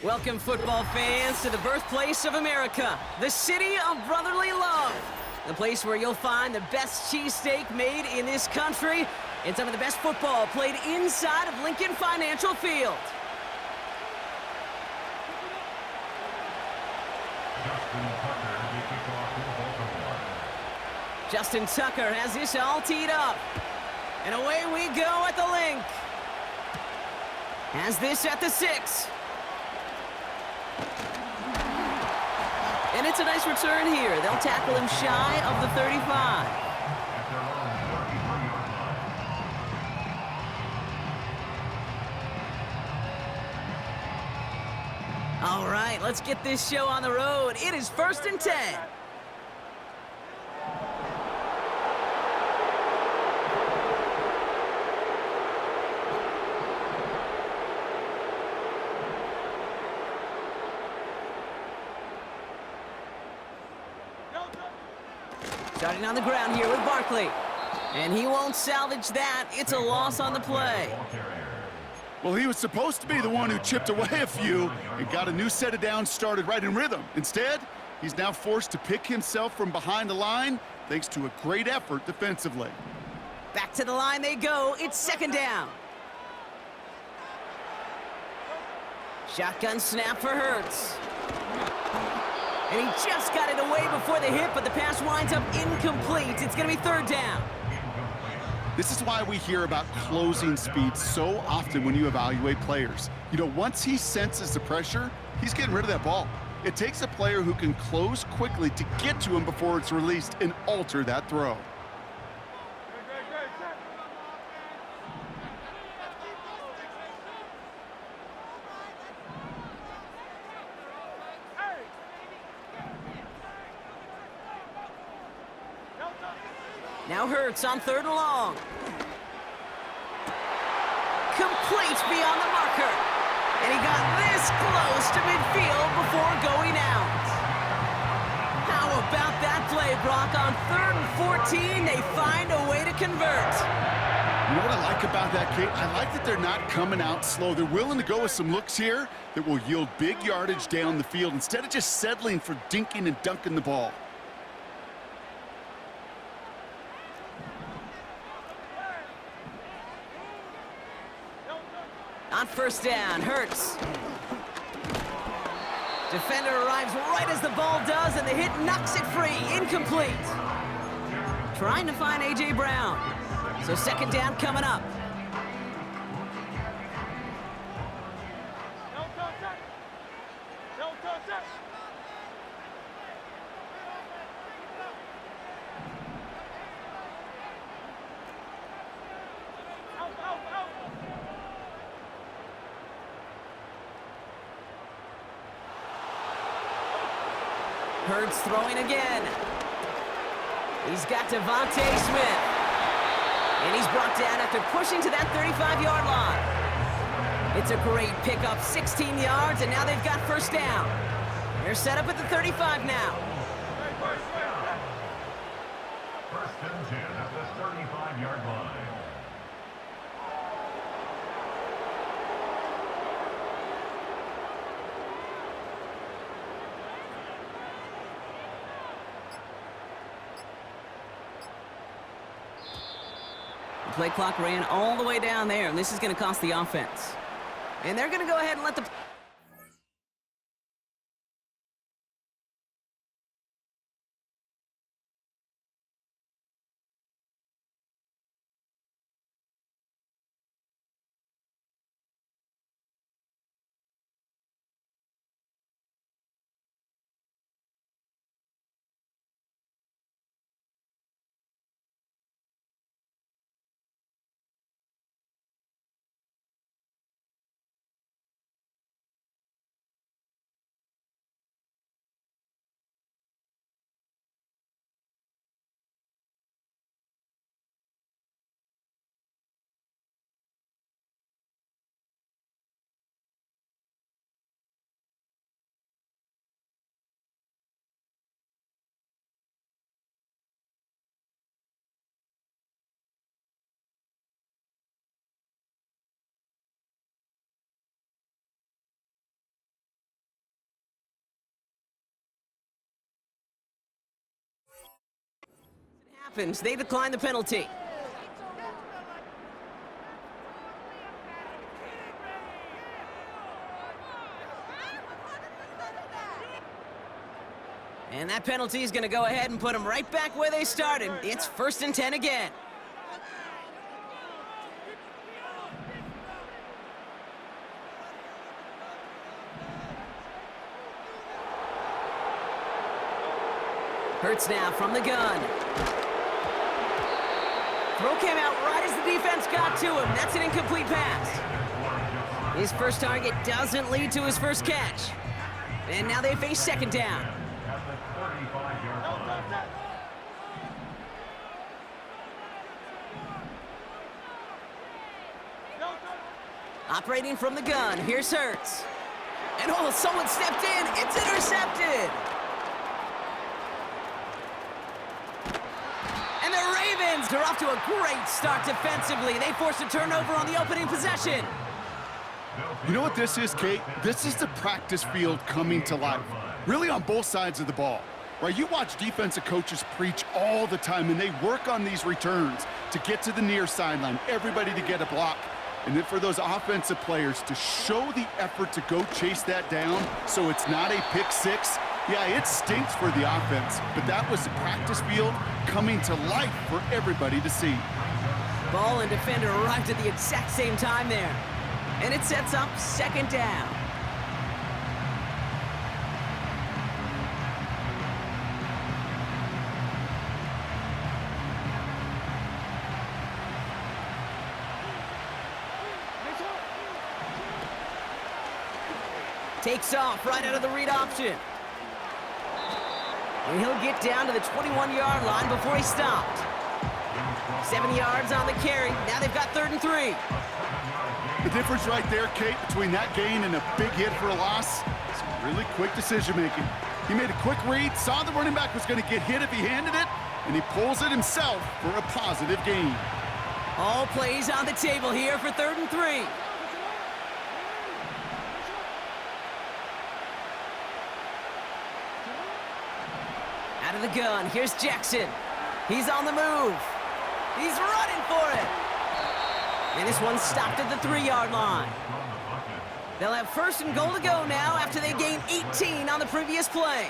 Welcome, football fans, to the birthplace of America, the city of brotherly love. The place where you'll find the best cheesesteak made in this country and some of the best football played inside of Lincoln Financial Field. Justin Tucker has this all teed up. And away we go at the link. Has this at the 6. And it's a nice return here. They'll tackle him shy of the 35. All right, let's get this show on the road. It is 1st and 10. Starting on the ground here with Barkley. And he won't salvage that. It's a loss on the play. Well, he was supposed to be the one who chipped away a few and got a new set of downs started right in rhythm. Instead, he's now forced to pick himself from behind the line thanks to a great effort defensively. Back to the line they go. It's 2nd down. Shotgun snap for Hurts. And he just got it away before the hit, but the pass winds up incomplete. It's going to be 3rd down. This is why we hear about closing speed so often when you evaluate players. You know, once he senses the pressure, he's getting rid of that ball. It takes a player who can close quickly to get to him before it's released and alter that throw. Now Hurts on 3rd and long. Complete beyond the marker. And he got this close to midfield before going out. How about that play, Brock? On 3rd and 14, they find a way to convert. You know what I like about that, Kate? I like that they're not coming out slow. They're willing to go with some looks here that will yield big yardage down the field instead of just settling for dinking and dunking the ball. On 1st down, Hurts. Defender arrives right as the ball does, and the hit knocks it free. Incomplete. Trying to find A.J. Brown. So 2nd down coming up. Hurts throwing again. He's got Devontae Smith. And he's brought down after pushing to that 35-yard line. It's a great pickup, 16 yards, and now they've got 1st down. They're set up at the 35 now. 1st and 10 at the 35-yard line. The play clock ran all the way down there, and this is going to cost the offense. And they're going to go ahead and let the happens. They decline the penalty. And that penalty is going to go ahead and put them right back where they started. It's 1st and 10 again. Hurts now from the gun. Throw came out right as the defense got to him. That's an incomplete pass. His first target doesn't lead to his first catch. And now they face 2nd down. Operating from the gun, here's Hurts. And oh, someone stepped in, it's intercepted! And the Ravens are off to a great start defensively. They forced a turnover on the opening possession. You know what this is, Kate? This is the practice field coming to life. Really on both sides of the ball. Right? You watch defensive coaches preach all the time, and they work on these returns to get to the near sideline, everybody to get a block. And then for those offensive players to show the effort to go chase that down so it's not a pick six, yeah, it stinks for the offense, but that was the practice field coming to life for everybody to see. Ball and defender arrived at the exact same time there. And it sets up 2nd down. Takes off right out of the read option. And he'll get down to the 21-yard line before he stopped. 7 yards on the carry. Now they've got 3rd and 3. The difference right there, Kate, between that gain and a big hit for a loss is really quick decision-making. He made a quick read, saw the running back was going to get hit if he handed it, and he pulls it himself for a positive gain. All plays on the table here for 3rd and 3. Out of the gun, here's Jackson. He's on the move. He's running for it. And this one stopped at the 3-yard line. They'll have 1st and goal to go now after they gained 18 on the previous play.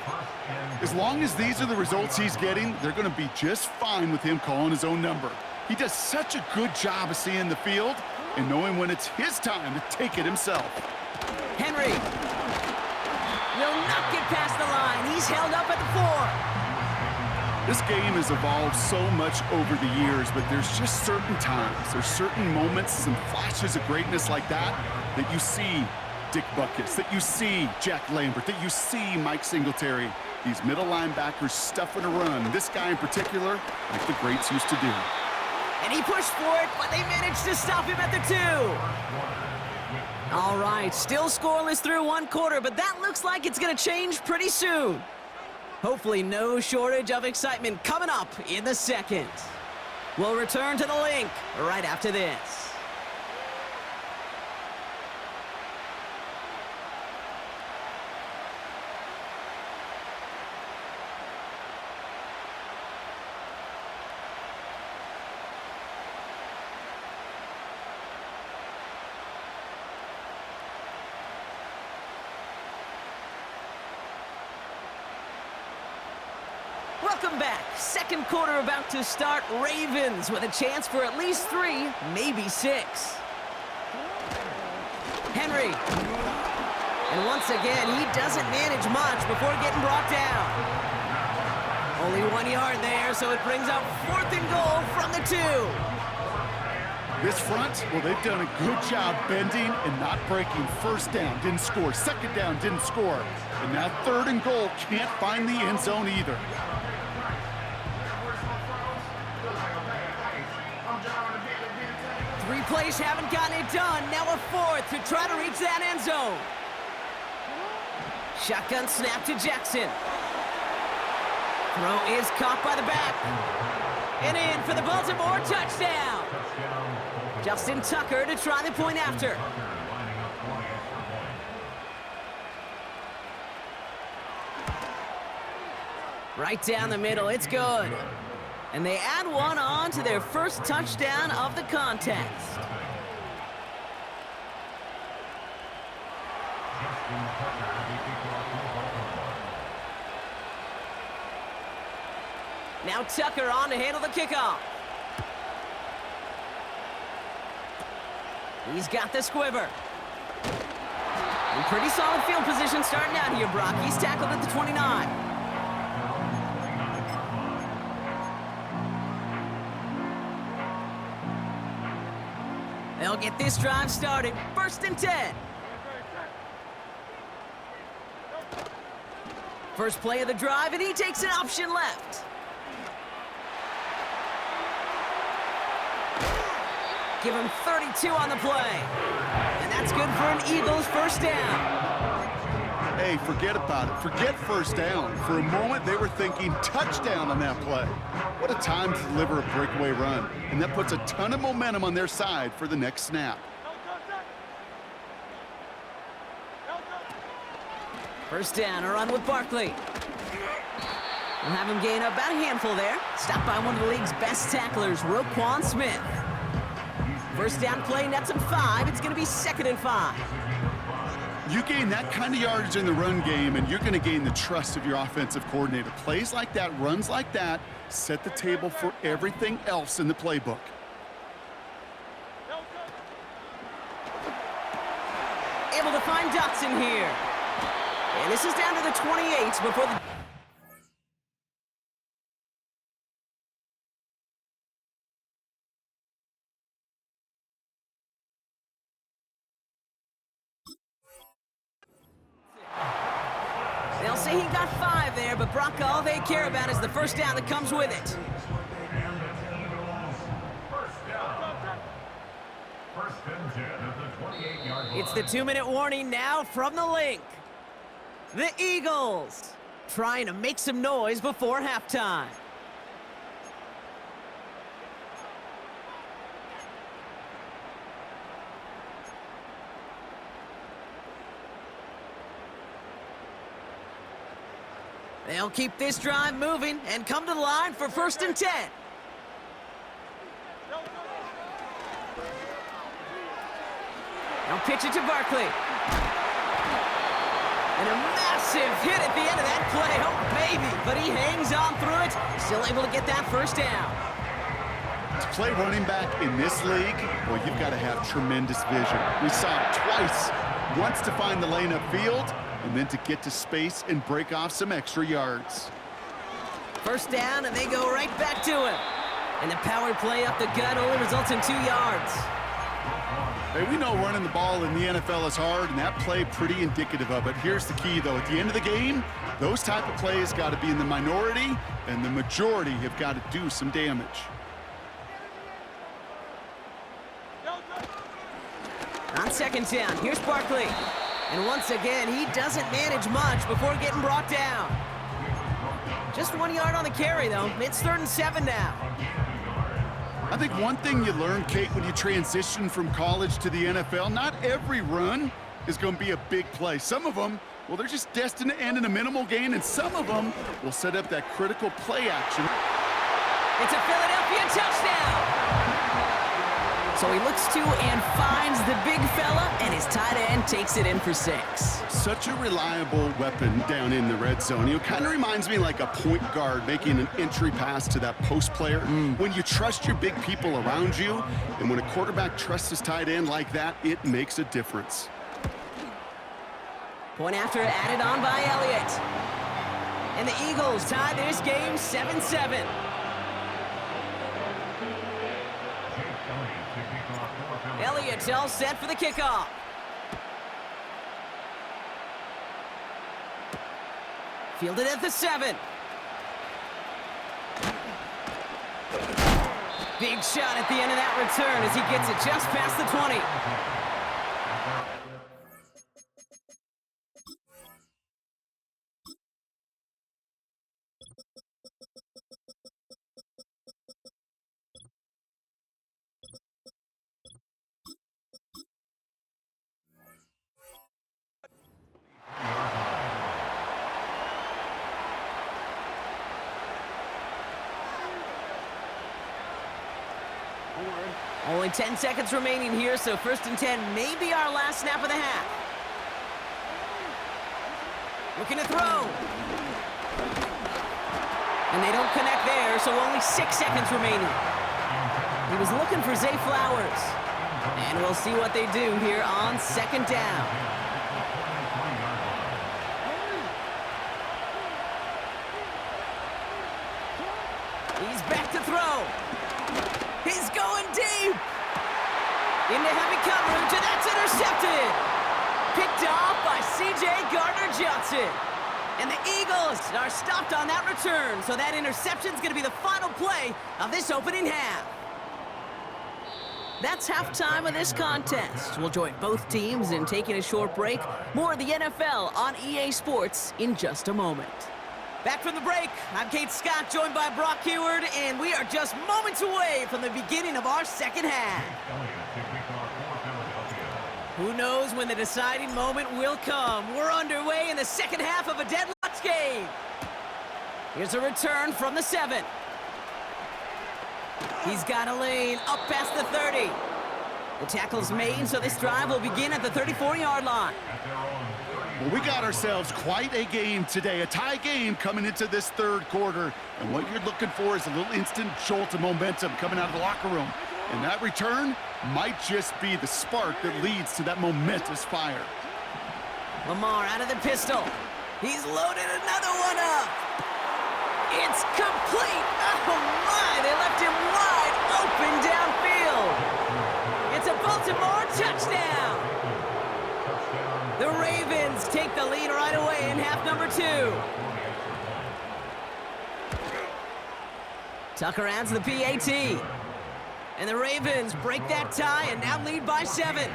As long as these are the results he's getting, they're going to be just fine with him calling his own number. He does such a good job of seeing the field and knowing when it's his time to take it himself. Henry will not get past the line. He's held up at the 4. This game has evolved so much over the years, but there's just certain times, there's certain moments, some flashes of greatness like that you see Dick Butkus, that you see Jack Lambert, that you see Mike Singletary. These middle linebackers stuffing a run. This guy in particular, like the greats used to do. And he pushed for it, but they managed to stop him at the 2. All right, still scoreless through 1 quarter, but that looks like it's going to change pretty soon. Hopefully no shortage of excitement coming up in the 2nd. We'll return to the link right after this. Welcome back. 2nd quarter about to start. Ravens with a chance for at least 3, maybe 6. Henry. And once again, he doesn't manage much before getting brought down. Only 1 yard there, so it brings up 4th and goal from the 2. This front, well, they've done a good job bending and not breaking. 1st down, didn't score. 2nd down, didn't score. And now 3rd and goal, can't find the end zone either. 3 plays haven't gotten it done. Now a 4th to try to reach that end zone. Shotgun snap to Jackson. Throw is caught by the back. And in for the Baltimore touchdown. Justin Tucker to try the point after. Right down the middle, it's good. And they add one on to their first touchdown of the contest. Now Tucker on to handle the kickoff. He's got the squiver. In pretty solid field position starting out here, Brock. He's tackled at the 29. They'll get this drive started. 1st and 10. First play of the drive, and he takes an option left. Give him 32 on the play. And that's good for an Eagles first down. Hey, forget about it. Forget first down. For a moment, they were thinking touchdown on that play. What a time to deliver a breakaway run. And that puts a ton of momentum on their side for the next snap. First down, a run with Barkley. We'll have him gain about a handful there. Stopped by one of the league's best tacklers, Roquan Smith. First down play, nets him 5. It's going to be 2nd and 5. You gain that kind of yardage in the run game, and you're going to gain the trust of your offensive coordinator. Plays like that, runs like that, set the table for everything else in the playbook. Able to find Dotson here. And this is down to the 28 before the... They'll say he got 5 there, but Brock, all they care about is the first down that comes with it. It's the 2-minute warning now from the link. The Eagles trying to make some noise before halftime. They'll keep this drive moving and come to the line for 1st and 10. They'll pitch it to Barkley. And a massive hit at the end of that play. Oh, baby. But he hangs on through it. Still able to get that first down. To play running back in this league, well, you've got to have tremendous vision. We saw it twice. Once to find the lane upfield, and then to get to space and break off some extra yards. First down, and they go right back to him. And the power play up the gut only results in 2 yards. Hey, we know running the ball in the NFL is hard, and that play pretty indicative of it. Here's the key, though. At the end of the game, those type of plays got to be in the minority, and the majority have got to do some damage. On 2nd down, here's Barkley. And once again, he doesn't manage much before getting brought down. Just 1 yard on the carry, though. It's 3rd and 7 now. I think one thing you learn, Kate, when you transition from college to the NFL, not every run is going to be a big play. Some of them, well, they're just destined to end in a minimal gain, and some of them will set up that critical play action. It's a Philadelphia touchdown! So he looks to and finds the big fella, and his tight end takes it in for 6. Such a reliable weapon down in the red zone. It kind of reminds me like a point guard making an entry pass to that post player. When you trust your big people around you, and when a quarterback trusts his tight end like that, it makes a difference. Point after added on by Elliott. And the Eagles tie this game 7-7. Elliott's all set for the kickoff. Fielded at the 7. Big shot at the end of that return as he gets it just past the 20. Only 10 seconds remaining here, so 1st and 10 may be our last snap of the half. Looking to throw. And they don't connect there, so only 6 seconds remaining. He was looking for Zay Flowers. And we'll see what they do here on 2nd down. He's back to throw. He's going deep. Into heavy coverage, and that's intercepted. Picked off by C.J. Gardner-Johnson. And the Eagles are stopped on that return, so that interception's going to be the final play of this opening half. That's halftime of this contest. We'll join both teams in taking a short break. More of the NFL on EA Sports in just a moment. Back from the break, I'm Kate Scott, joined by Brock Heward, and we are just moments away from the beginning of our second half. Who knows when the deciding moment will come? We're underway in the second half of a deadlocked game. Here's a return from the 7. He's got a lane up past the 30. The tackle's made, so this drive will begin at the 34-yard line. Well, we got ourselves quite a game today, a tie game coming into this 3rd quarter. And what you're looking for is a little instant jolt of momentum coming out of the locker room. And that return might just be the spark that leads to that momentous fire. Lamar out of the pistol. He's loaded another one up. It's complete. Oh, my. They left him wide open downfield. It's a Baltimore touchdown. The Ravens take the lead right away in half number 2. Tucker adds the PAT. And the Ravens break that tie and now lead by 7.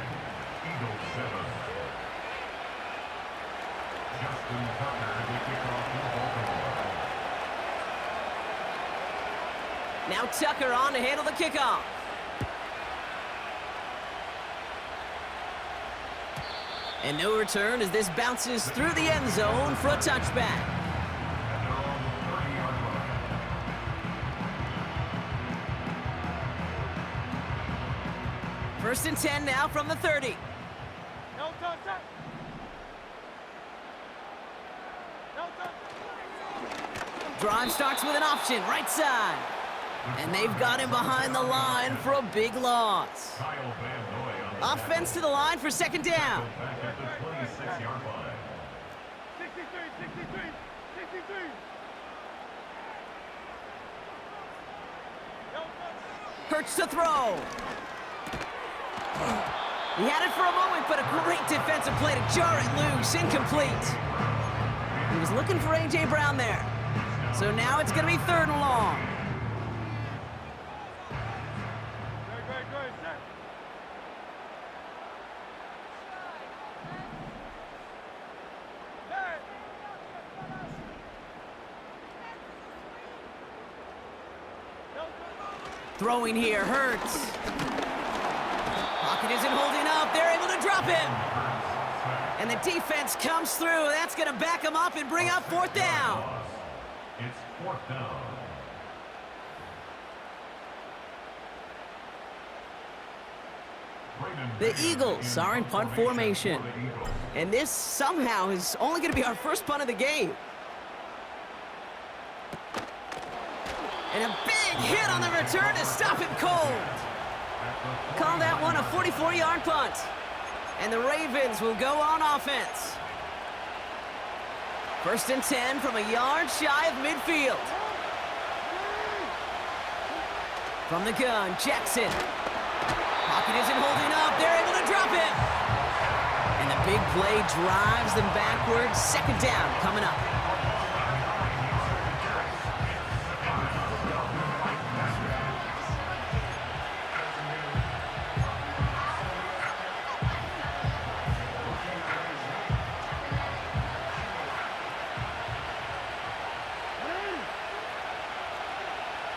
Now Tucker on to handle the kickoff. And no return as this bounces through the end zone for a touchback. First and 10 now from the 30. Drive starts with an option, right side. And they've got him behind the line for a big loss. Offense to the line for 2nd down. Hurts to throw. He had it for a moment, but a great defensive play to jar it loose. Incomplete. He was looking for A.J. Brown there. So now it's going to be 3rd and long. Throwing here hurts. Pocket isn't holding up. They're able to drop him. And the defense comes through. That's going to back him up and bring up 4th down. It's 4th down. The Eagles are in punt formation. And this somehow is only going to be our first punt of the game. And a big hit on the return to stop him cold. Call that one a 44-yard punt. And the Ravens will go on offense. First and 10 from a yard shy of midfield. From the gun, Jackson. Pocket isn't holding up. They're able to drop it. And the big play drives them backwards. 2nd down coming up.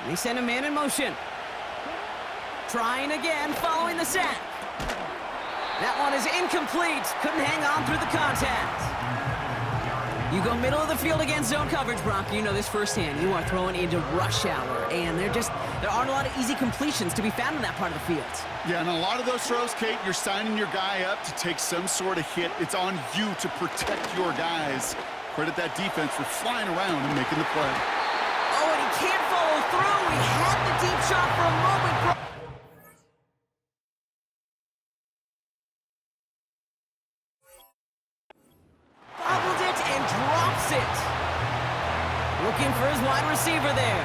They send a man in motion. Trying again, following the sack. That one is incomplete. Couldn't hang on through the contact. You go middle of the field against zone coverage, Brock. You know this firsthand. You are throwing into rush hour, and there aren't a lot of easy completions to be found in that part of the field. Yeah, and a lot of those throws, Kate, you're signing your guy up to take some sort of hit. It's on you to protect your guys. Credit that defense for flying around and making the play. Oh, and he can't follow through. He had the deep shot for a moment. Bobbled it and drops it. Looking for his wide receiver there.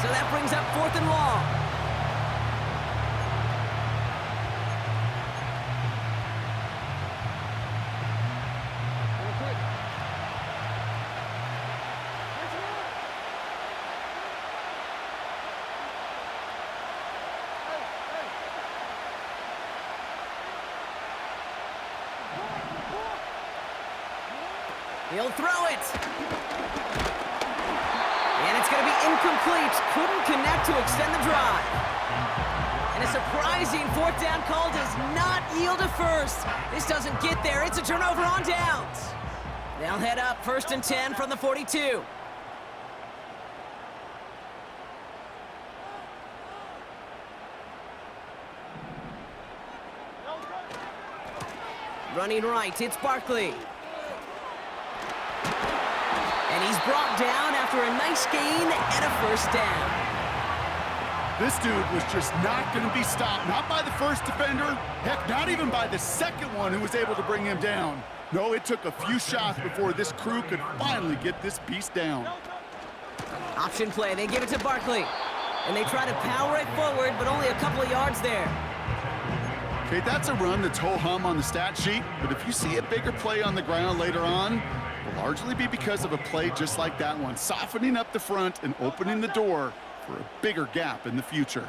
So that brings up 4th and long. He'll throw it. And it's going to be incomplete. Couldn't connect to extend the drive. And a surprising 4th down call does not yield a first. This doesn't get there. It's a turnover on downs. They'll head up 1st and 10 from the 42. Running right, it's Barkley. And he's brought down after a nice gain and a 1st down. This dude was just not going to be stopped. Not by the first defender. Heck, not even by the second one who was able to bring him down. No, it took a few shots before this crew could finally get this beast down. Option play, they give it to Barkley. And they try to power it forward, but only a couple of yards there. Okay, that's a run that's ho-hum on the stat sheet, but if you see a bigger play on the ground later on, will largely be because of a play just like that one, softening up the front and opening the door for a bigger gap in the future.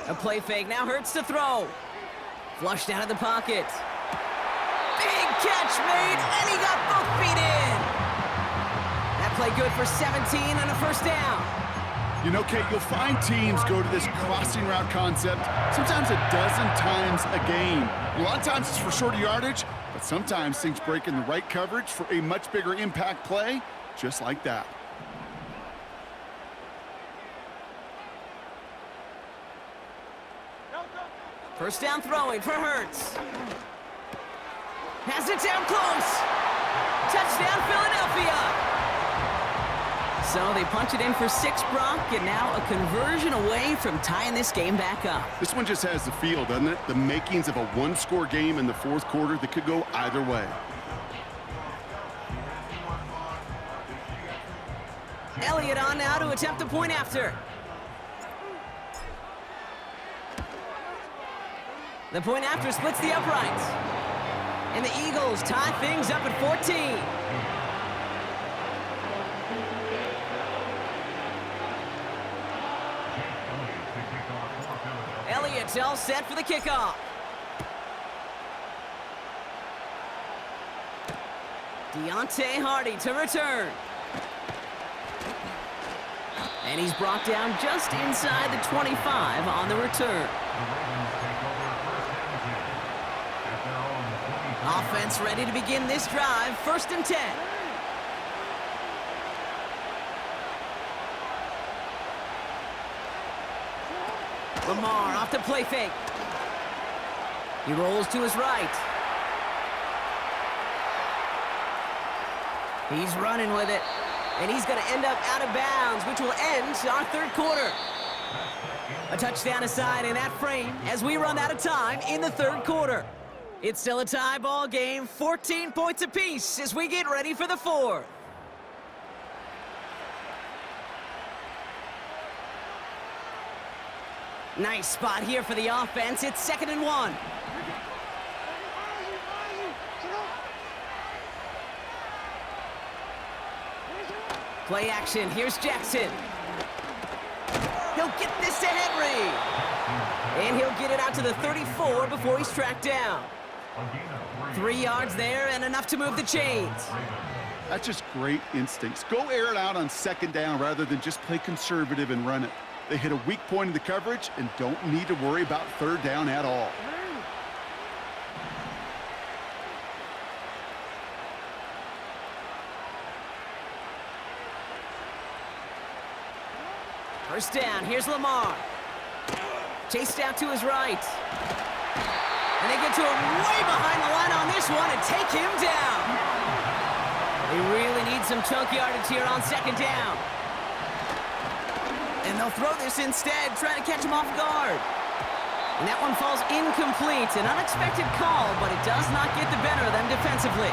A play fake, now Hurts to throw. Flushed out of the pocket. Big catch made, and he got both feet in. That play good for 17 and a 1st down. You know, Kate, you'll find teams go to this crossing route concept sometimes a dozen times a game. A lot of times it's for shorter yardage, but sometimes things break in the right coverage for a much bigger impact play, just like that. First down throwing for Hurts. Has it down close. Touchdown, Philadelphia. So they punch it in for 6, Brock, and now a conversion away from tying this game back up. This one just has the feel, doesn't it? The makings of a one-score game in the 4th quarter that could go either way. Elliott on now to attempt the point after. The point after splits the uprights. And the Eagles tie things up at 14. Elliott's all set for the kickoff. Deontay Hardy to return. And he's brought down just inside the 25 on the return. Offense ready to begin this drive, 1st and 10. Lamar off the play fake. He rolls to his right. He's running with it. And he's going to end up out of bounds, which will end our 3rd quarter. A touchdown aside in that frame as we run out of time in the 3rd quarter. It's still a tie ball game, 14 points apiece as we get ready for the 4th. Nice spot here for the offense. It's 2nd and 1. Play action. Here's Jackson. He'll get this to Henry. And he'll get it out to the 34 before he's tracked down. 3 yards there and enough to move the chains. That's just great instincts. Go air it out on 2nd down rather than just play conservative and run it. They hit a weak point in the coverage and don't need to worry about third down at all. First down, here's Lamar. Chased out to his right. And they get to him way behind the line on this one and take him down. They really need some chunk yardage here on second down. And they'll throw this instead, trying to catch him off guard. And that one falls incomplete. An unexpected call, but it does not get the better of them defensively.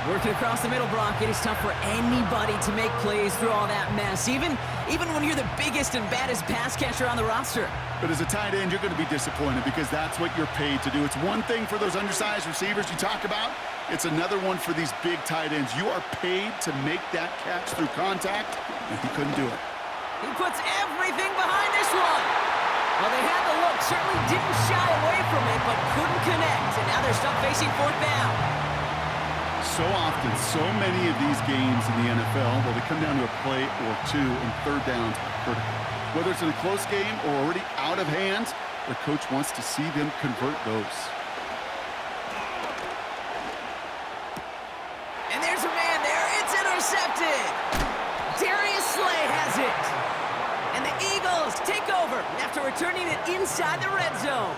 Working across the middle, Brock, it is tough for anybody to make plays through all that mess, even when you're the biggest and baddest pass catcher on the roster. But as a tight end, you're going to be disappointed because that's what you're paid to do. It's one thing for those undersized receivers you talk about. It's another one for these big tight ends. You are paid to make that catch through contact, and he couldn't do it. He puts everything behind this one. Well, they had the look, certainly didn't shy away from it, but couldn't connect, and now they're stuck facing fourth down. So often, so many of these games in the NFL, well, they come down to a play or two and third downs critical. Whether it's in a close game or already out of hand, their coach wants to see them convert those. And there's a man there. It's intercepted. Darius Slay has it. And the Eagles take over after returning it inside the red zone.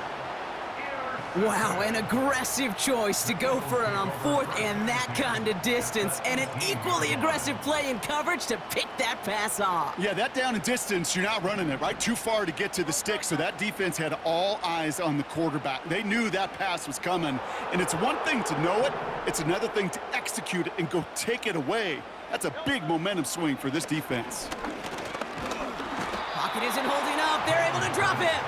Wow, an aggressive choice to go for it on fourth and that kind of distance, and an equally aggressive play in coverage to pick that pass off. Yeah, that down and distance, you're not running it, right? Too far to get to the stick, so that defense had all eyes on the quarterback. They knew that pass was coming, and it's one thing to know it, it's another thing to execute it and go take it away. That's a big momentum swing for this defense. Pocket isn't holding up. They're able to drop it.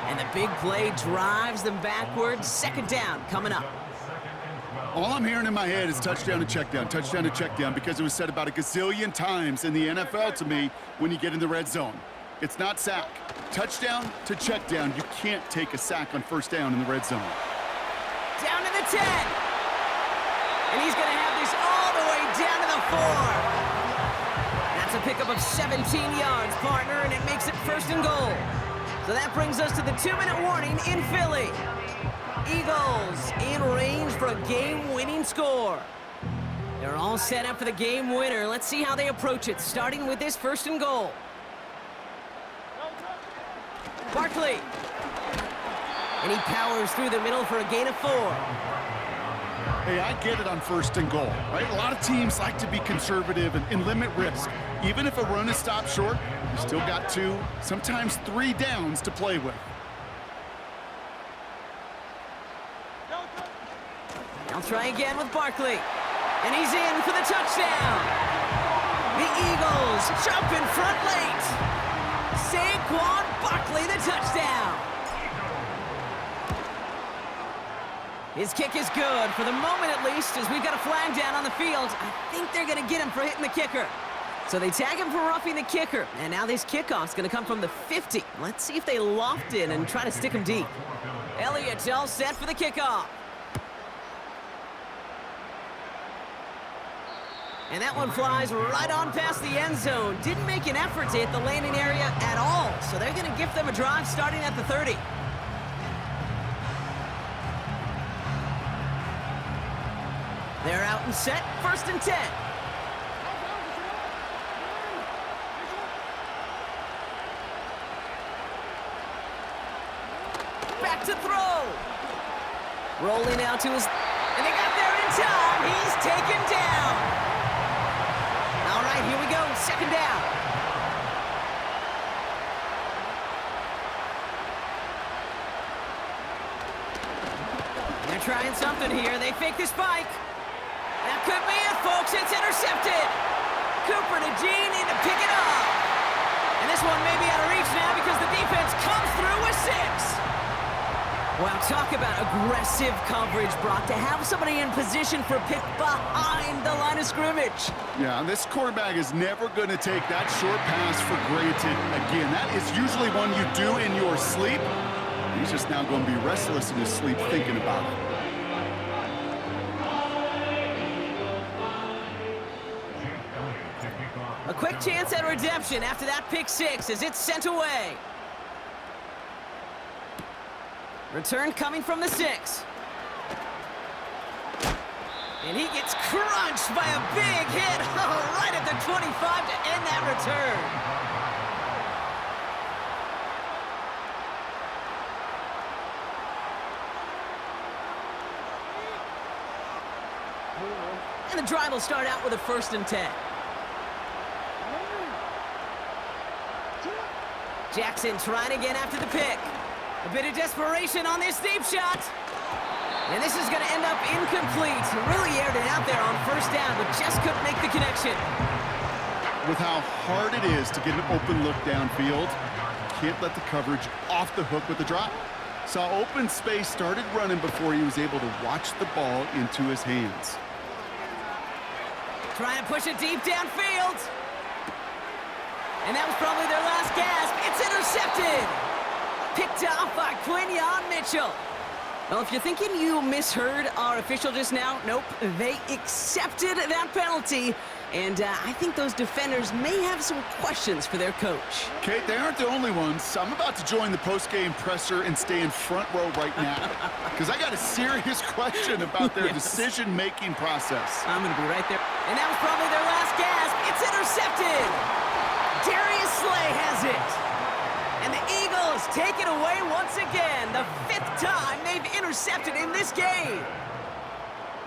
And the big play drives them backwards. Second down coming up. All I'm hearing in my head is touchdown to check down, because it was said about a gazillion times in the NFL to me when you get in the red zone. It's not sack. Touchdown to check down. You can't take a sack on first down in the red zone. Down to the 10. And he's going to have this all the way down to the 4. That's a pickup of 17 yards, partner, and it makes it first and goal. So that brings us to the 2-minute warning in Philly. Eagles in range for a game-winning score. They're all set up for the game winner. Let's see how they approach it, starting with this first and goal. Barkley. And he powers through the middle for a gain of 4. Hey, I get it on first and goal, right? A lot of teams like to be conservative and limit risk. Even if a run is stopped short, you still got 2, sometimes 3 downs to play with. I'll try again with Barkley. And he's in for the touchdown. The Eagles jump in front late. Saquon Barkley, the touchdown. His kick is good, for the moment at least, as we've got a flag down on the field. I think they're going to get him for hitting the kicker. So they tag him for roughing the kicker, and now this kickoff's going to come from the 50. Let's see if they loft in and try to stick him deep. Elliott's all set for the kickoff. And that one flies right on past the end zone. Didn't make an effort to hit the landing area at all, so they're going to give them a drive starting at the 30. They're out and set, first and 10. Back to throw. Rolling out to his... And they got there in time. He's taken down. All right, here we go, second down. They're trying something here. They fake the spike. That could be it, folks. It's intercepted. Cooper to Jean in to pick it up. And this one may be out of reach now because the defense comes through with 6. Well, talk about aggressive coverage, Brock, to have somebody in position for a pick behind the line of scrimmage. Yeah, this quarterback is never going to take that short pass for granted again. That is usually one you do in your sleep. He's just now going to be restless in his sleep thinking about it. A quick chance at redemption after that pick six as it's sent away. Return coming from the 6. And he gets crunched by a big hit right at the 25 to end that return. And the drive will start out with a 1st and 10. Jackson trying again after the pick. A bit of desperation on this deep shot. And this is going to end up incomplete. Really aired it out there on 1st down, but just couldn't make the connection. With how hard it is to get an open look downfield, can't let the coverage off the hook with the drop. Saw open space, started running before he was able to watch the ball into his hands. Trying to push it deep downfield. And that was probably their last gasp. It's intercepted. Picked off by Quinyon Mitchell. Well, if you're thinking you misheard our official just now, nope. They accepted that penalty. And I think those defenders may have some questions for their coach. Kate, they aren't the only ones. I'm about to join the post-game presser and stay in front row right now. Because I got a serious question about their decision-making process. I'm going to be right there. And that was probably their last gasp. It's intercepted. Darius Slay has it. And the Eagles take it away once again. The 5th time they've intercepted in this game.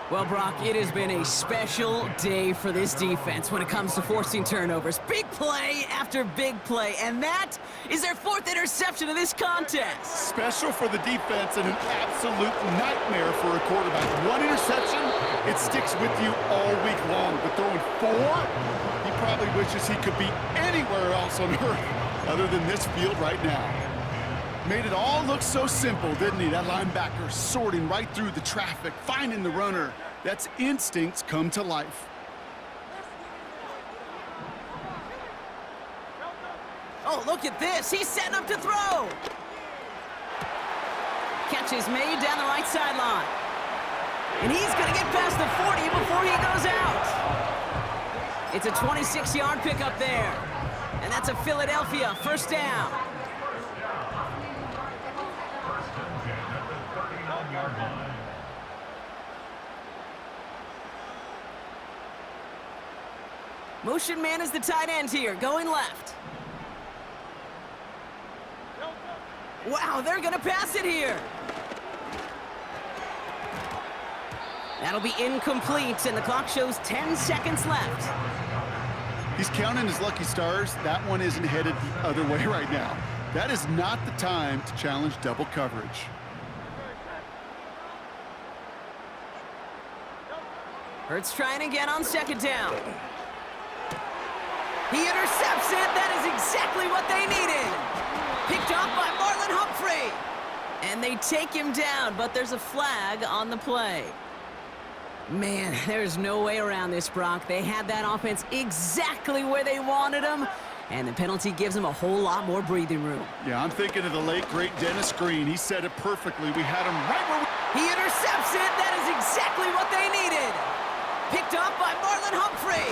Well, Brock, it has been a special day for this defense when it comes to forcing turnovers. Big play after big play, and that is their 4th interception of this contest. Special for the defense and an absolute nightmare for a quarterback. 1 interception, it sticks with you all week long. But throwing 4, he probably wishes he could be anywhere else on earth other than this field right now. Made it all look so simple, didn't he? That linebacker sorting right through the traffic, finding the runner. That's instincts come to life. Oh, look at this. He's setting up to throw. Catch is made down the right sideline. And he's going to get past the 40 before he goes out. It's a 26-yard pickup there. And that's a Philadelphia 1st down. Motion man is the tight end here, going left. Wow, they're going to pass it here. That'll be incomplete, and the clock shows 10 seconds left. He's counting his lucky stars. That one isn't headed the other way right now. That is not the time to challenge double coverage. Hurts trying again on 2nd down. He intercepts it. That is exactly what they needed. Picked off by Marlon Humphrey. And they take him down, but there's a flag on the play. Man, there's no way around this, Brock. They had that offense exactly where they wanted them, and the penalty gives them a whole lot more breathing room. Yeah, I'm thinking of the late, great Dennis Green. He said it perfectly. We had him right where we... He intercepts it. That is exactly what they needed. Picked off by Marlon Humphrey.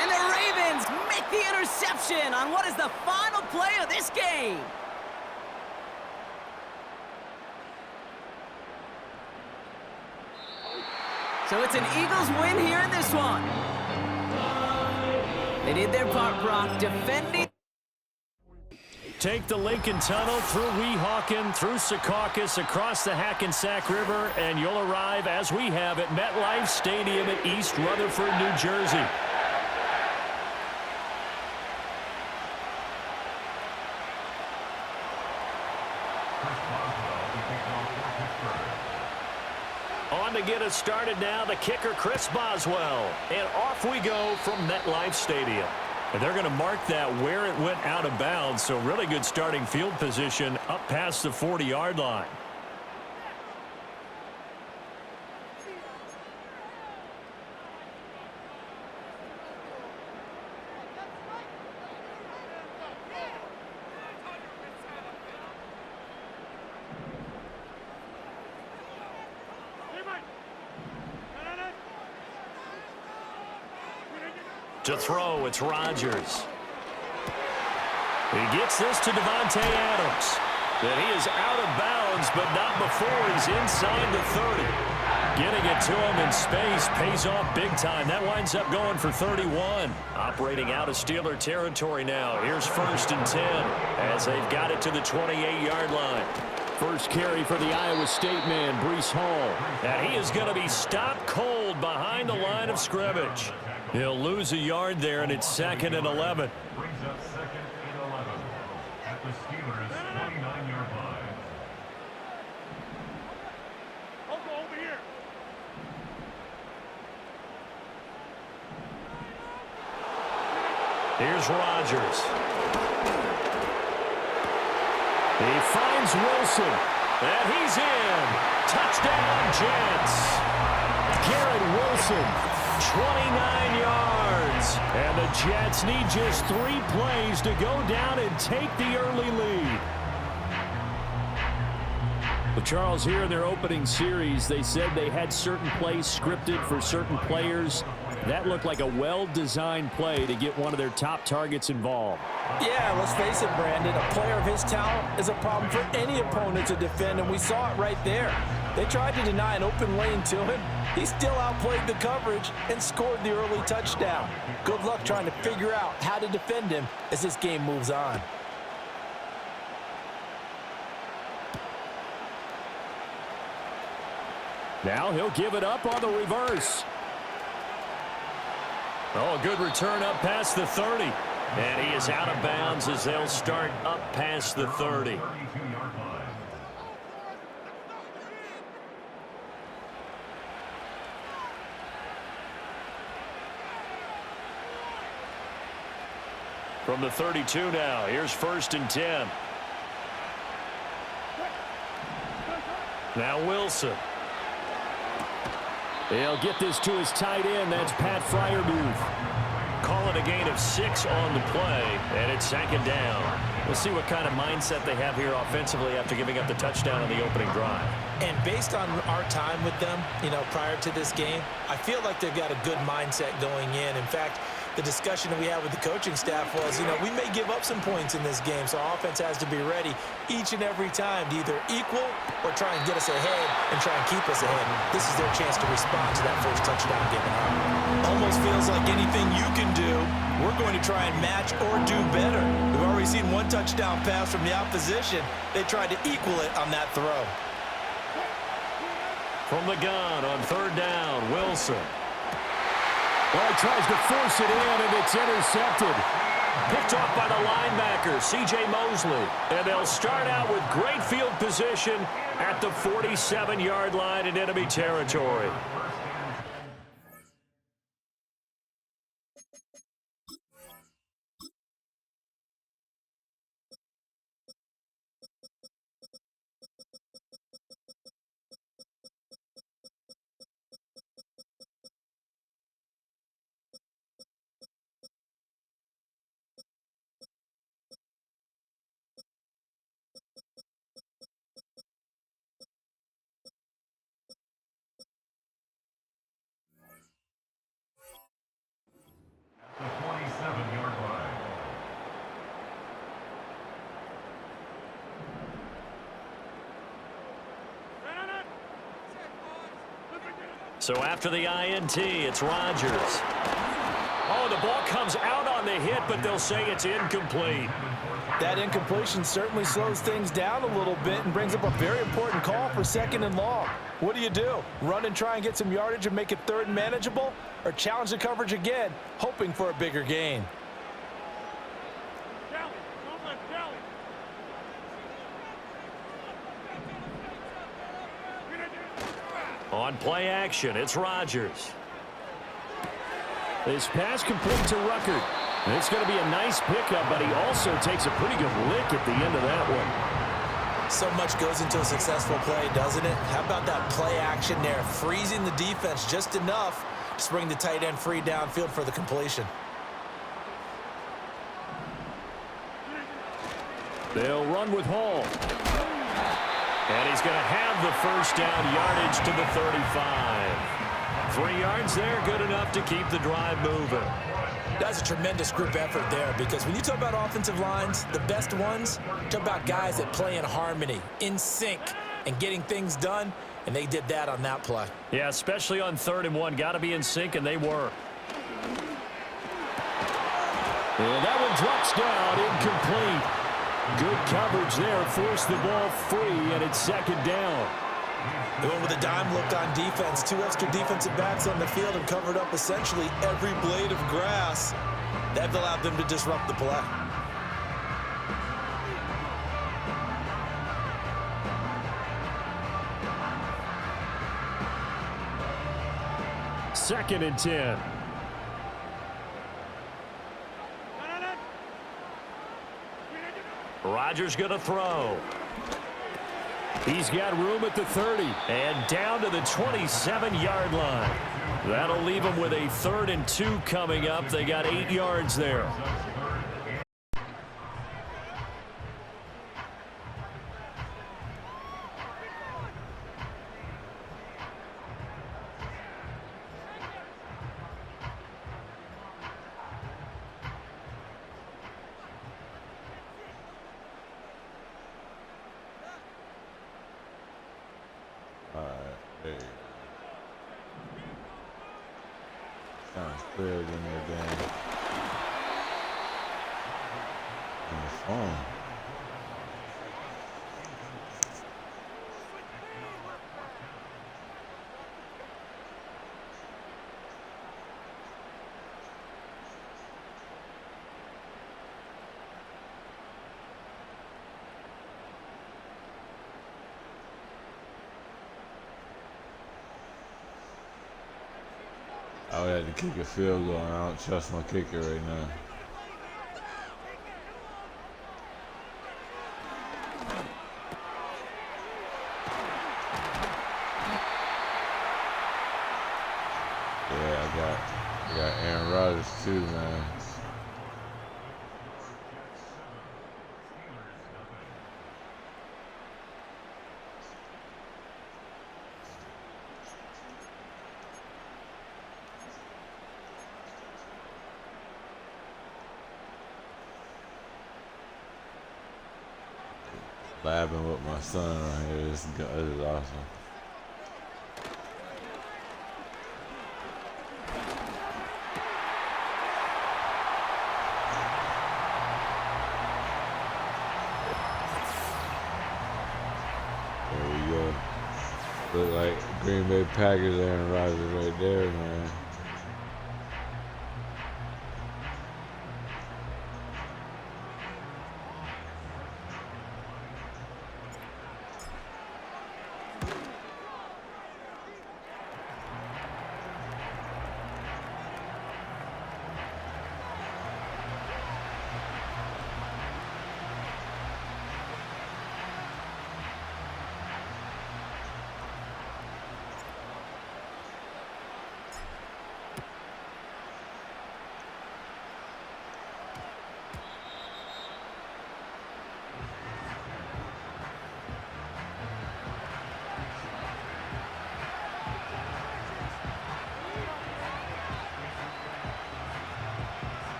And the Ravens make the interception on what is the final play of this game. So it's an Eagles win here in this one. They did their part, Brock, defending. Take the Lincoln Tunnel through Weehawken, through Secaucus, across the Hackensack River, and you'll arrive, as we have, at MetLife Stadium in East Rutherford, New Jersey. On to get us started now, the kicker, Chris Boswell. And off we go from MetLife Stadium. And they're going to mark that where it went out of bounds, so really good starting field position up past the 40-yard line. To throw, it's Rodgers. He gets this to Davante Adams. And he is out of bounds, but not before he's inside the 30. Getting it to him in space pays off big time. That winds up going for 31. Operating out of Steeler territory now. Here's 1st and 10 as they've got it to the 28-yard line. First carry for the Iowa State man, Breece Hall. And he is going to be stopped cold behind the line of scrimmage. He'll lose a yard there, and it's 2nd and 11. Brings up 2nd and 11 at the Steelers' 29-yard line. Over here. Here's Rodgers. He finds Wilson, and he's in. Touchdown, Jets. Garrett Wilson, 29 yards. And the Jets need just 3 plays to go down and take the early lead. Well, Charles, here in their opening series, they said they had certain plays scripted for certain players. That looked like a well-designed play to get one of their top targets involved. Yeah, let's face it, Brandon. A player of his talent is a problem for any opponent to defend, and we saw it right there. They tried to deny an open lane to him. He still outplayed the coverage and scored the early touchdown. Good luck trying to figure out how to defend him as this game moves on. Now he'll give it up on the reverse. Oh, a good return up past the 30. And he is out of bounds as they'll start up past the 30. 32-yard line. From the 32 now, here's 1st and 10. Now Wilson. They'll get this to his tight end. That's Pat Freiermuth. Call it a gain of 6 on the play, and it's 2nd down. We'll see what kind of mindset they have here offensively after giving up the touchdown on the opening drive. And based on our time with them, prior to this game, I feel like they've got a good mindset going in. In fact, the discussion that we had with the coaching staff was, we may give up some points in this game, so our offense has to be ready each and every time to either equal or try and get us ahead and try and keep us ahead. This is their chance to respond to that first touchdown given up. Almost feels like anything you can do, we're going to try and match or do better. We've already seen one touchdown pass from the opposition. They tried to equal it on that throw. From the gun on 3rd down, Wilson. Well, he tries to force it in, and it's intercepted. Picked off by the linebacker, C.J. Mosley. And they'll start out with great field position at the 47-yard line in enemy territory. The 27-yard line. So after the INT, it's Rodgers. Oh, the ball comes out on the hit, but they'll say it's incomplete. That incompletion certainly slows things down a little bit and brings up a very important call for 2nd and long. What do? Run and try and get some yardage and make it 3rd and manageable? Or challenge the coverage again, hoping for a bigger gain? On play action, it's Rodgers. This pass complete to Ruckert. And it's going to be a nice pickup, but he also takes a pretty good lick at the end of that one. So much goes into a successful play, doesn't it? How about that play action there? Freezing the defense just enough to bring the tight end free downfield for the completion. They'll run with Hall. And he's going to have the 1st down yardage to the 35. 3 yards there, good enough to keep the drive moving. That's a tremendous group effort there, because when you talk about offensive lines, the best ones, talk about guys that play in harmony, in sync, and getting things done, and they did that on that play. Yeah, especially on 3rd and 1. Got to be in sync, and they were. And that one drops down, incomplete. Good coverage there, forced the ball free, and it's 2nd down. They went with a dime look on defense. 2 extra defensive backs on the field and covered up essentially every blade of grass. That allowed them to disrupt the play. Second and 10. Rodgers going to throw. He's got room at the 30. And down to the 27-yard line. That'll leave them with a 3rd and 2 coming up. They got 8 yards there. There you go. Sounds clear in there, Dan. On the phone. I would have to kick a field goal, and I don't trust my kicker right now. Yeah, I got Aaron Rodgers too, man. Labbing with my son right here. This is awesome. There we go. Look like Green Bay Packers Aaron Rodgers right there, man.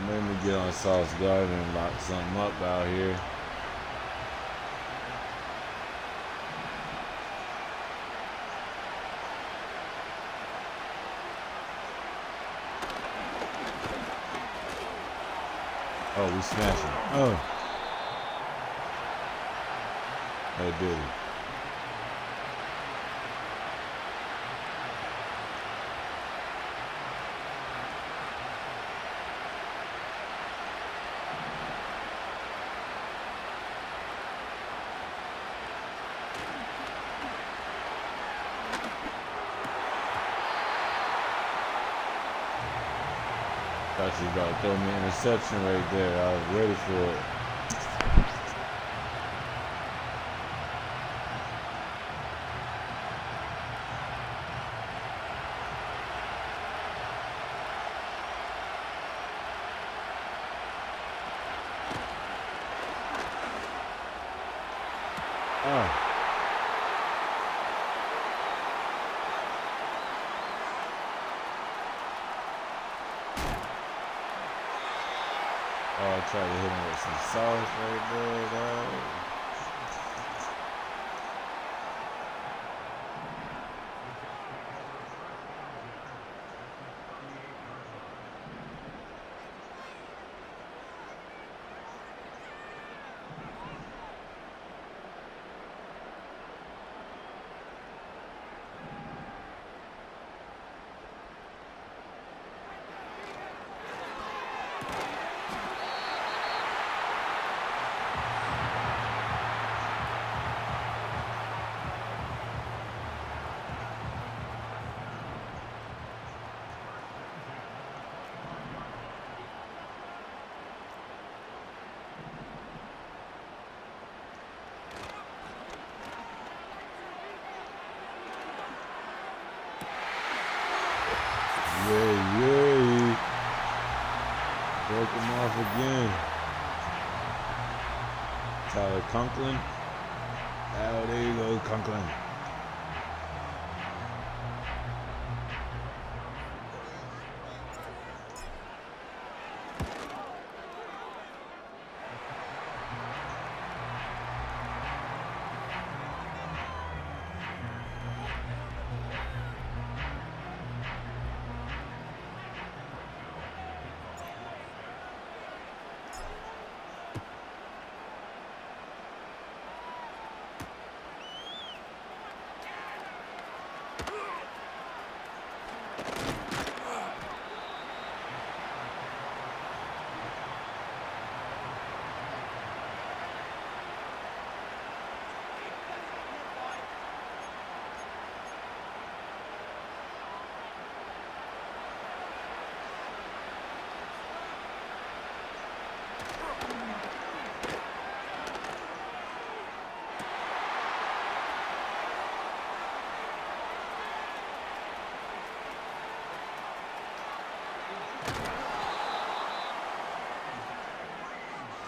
Made me get on Sauce Gardner and lock something up out here. Oh, we smashing. Oh. They did it. Thought you was about to throw me an interception right there. I was ready for it. Oh, I tried to hit him with some sauce right there, dog. Yay. Broke him off again. Tyler Conklin. Oh, there you go, Conklin.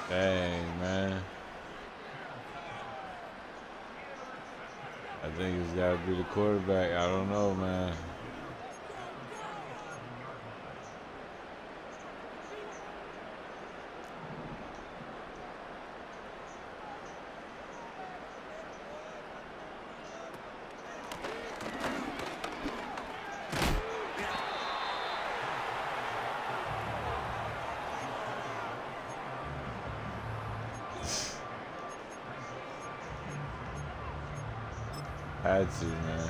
Dang, man. I think it's got to be the quarterback. I don't know, man. Had to, man.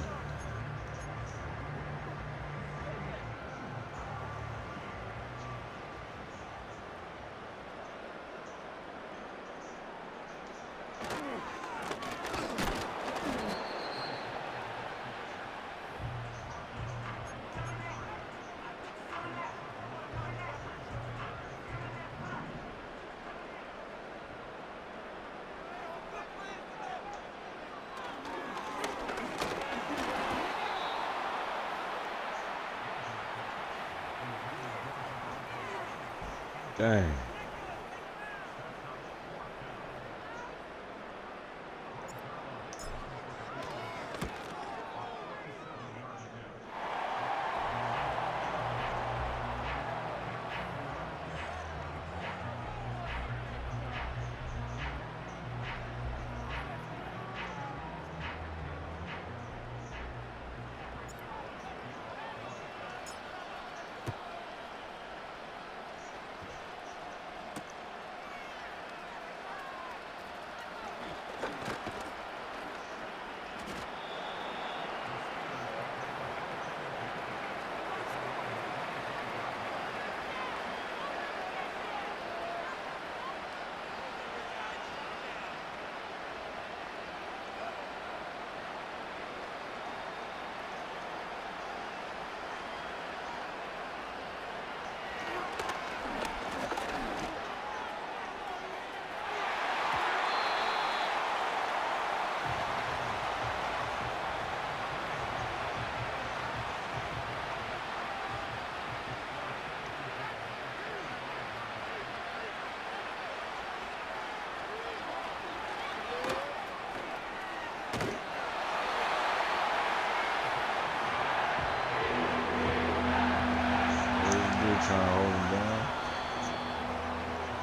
Dang.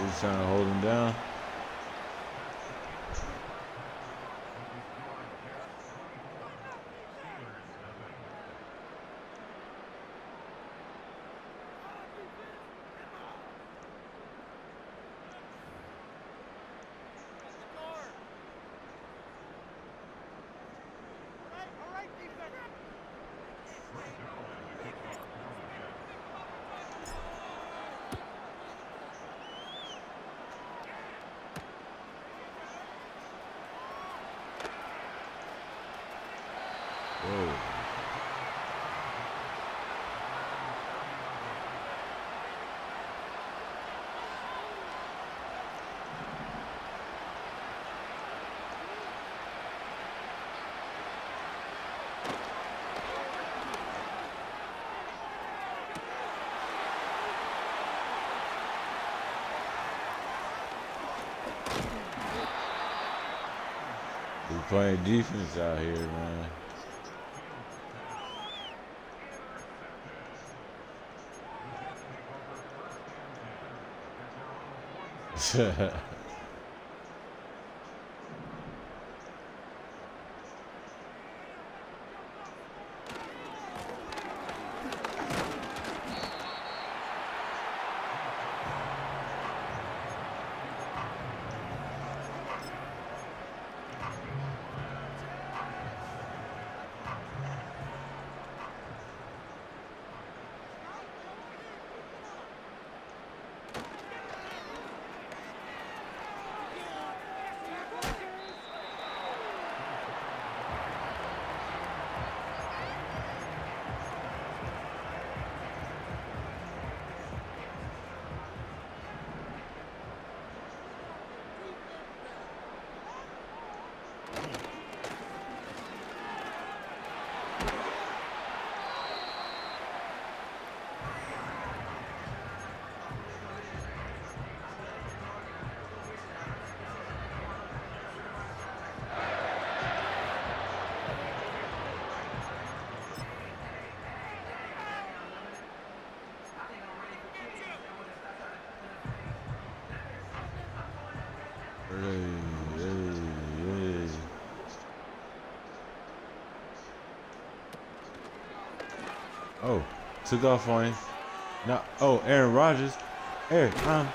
He's trying to hold him down. Whoa. We playing defense out here, man. Oh, took off on him. No, oh, Aaron Rodgers. Aaron Rodgers.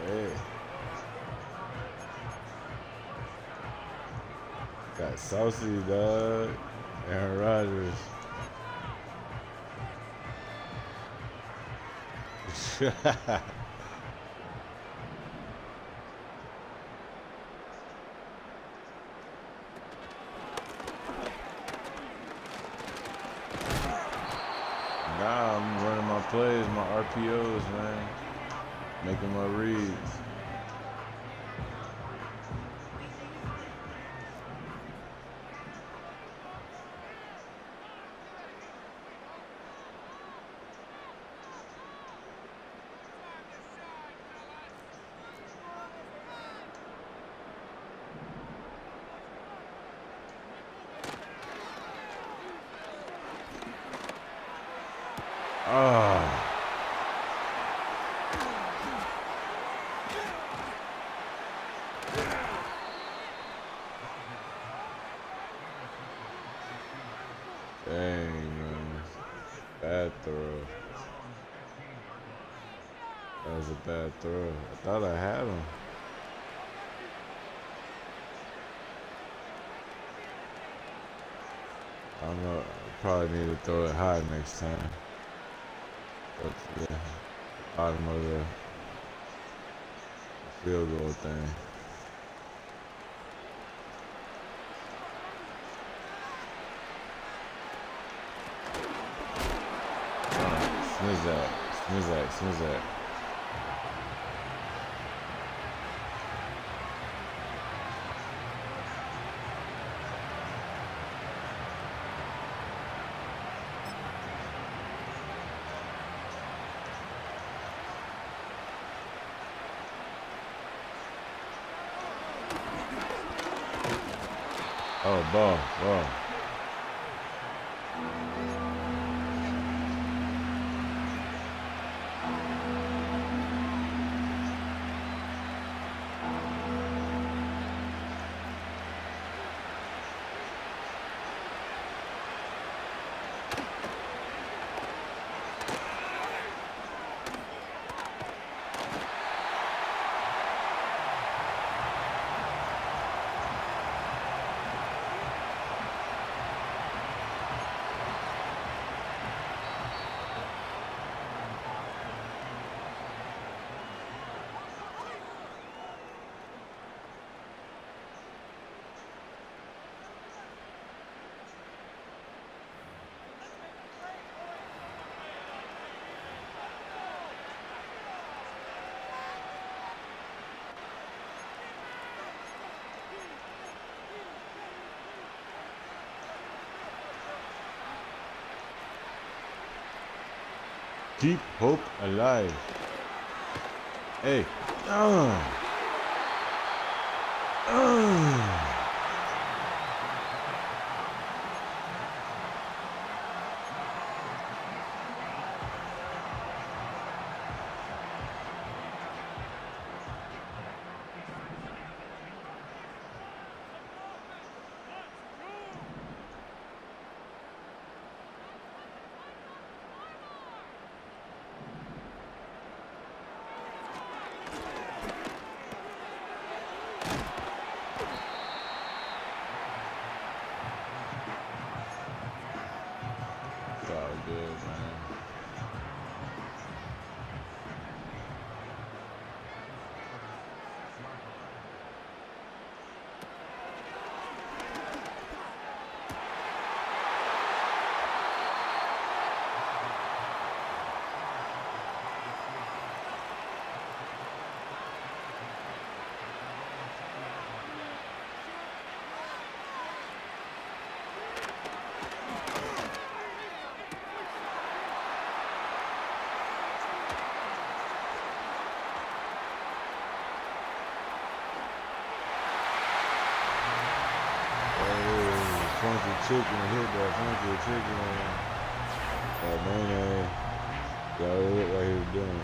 Hey. Got saucy, dog. Aaron Rodgers. Nah, I'm running my plays, my RPOs, man. Making my reads. Ah. Dang, man. Bad throw. That was a bad throw. I thought I had him. I don't know. I probably need to throw it high next time. But yeah, bottom of the field goal thing. Smizak. Oh, ball. Keep hope alive. Hey. It's all good, man. Funky chicken hit that funky chicken. That mayonnaise. Y'all look like he was doing.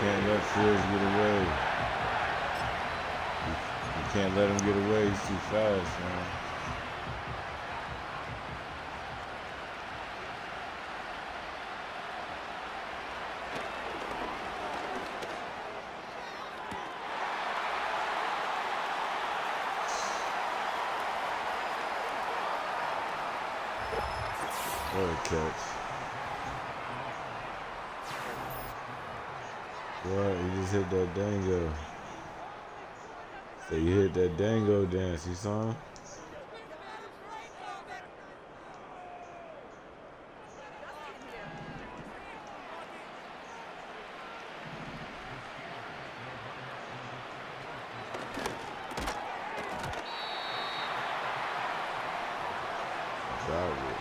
Can't let Fields get away. You can't let him get away. He's too fast, man. What a catch. What? You just hit that dango. So you hit that dango dance, you saw him? Foul it.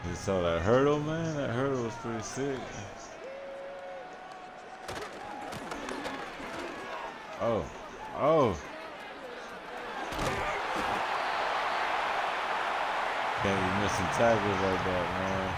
You saw that hurdle, man? That hurdle was pretty sick. Oh. Oh. Can't be missing tackles like that, man.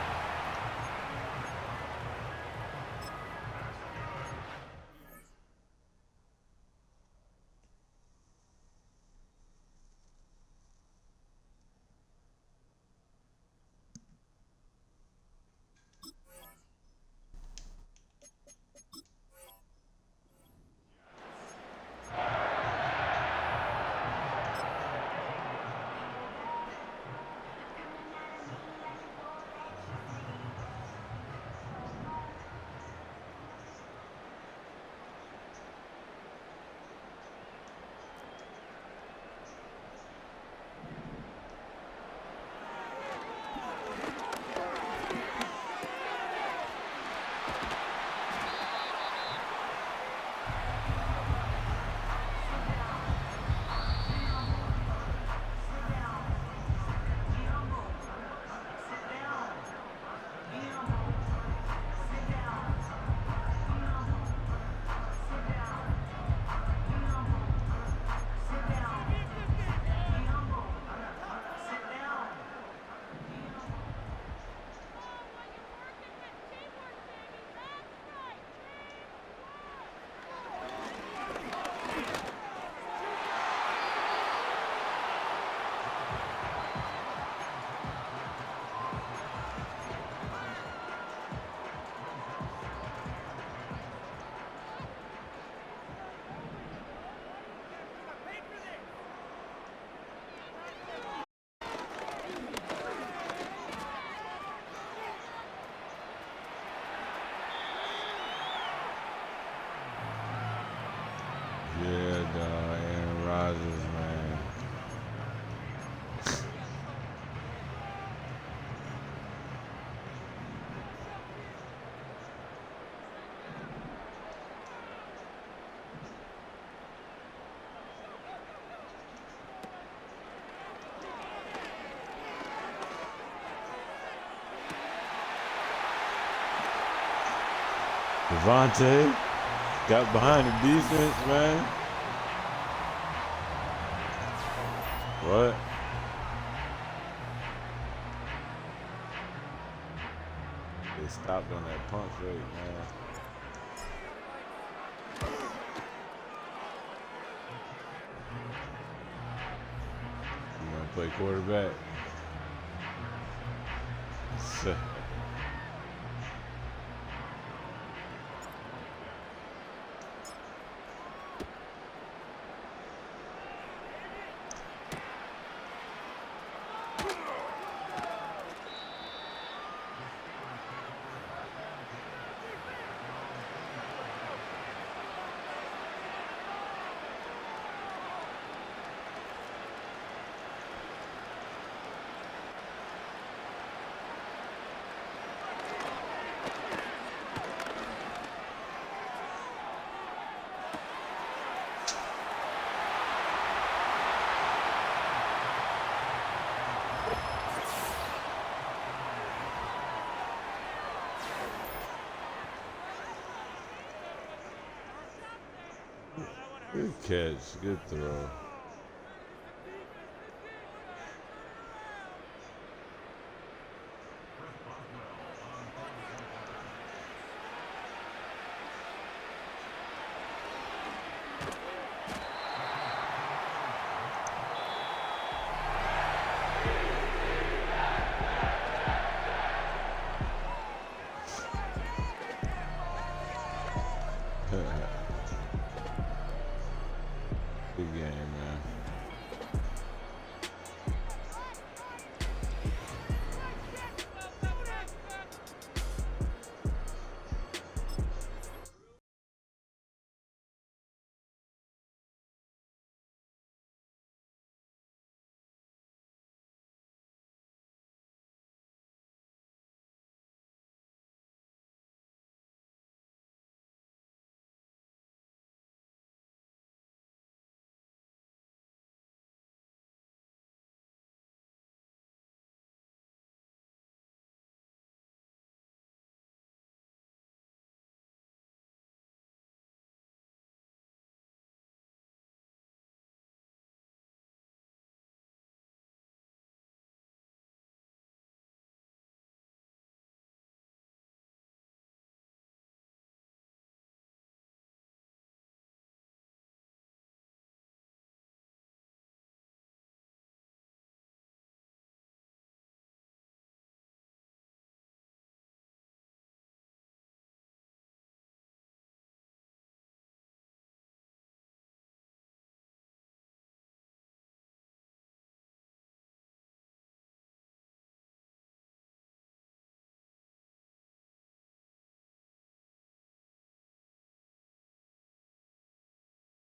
Yeah, dog. Aaron Rodgers, man. Devontae got behind the defense, man. What? They stopped on that punch rate, man. You want to play quarterback? Good catch, good throw.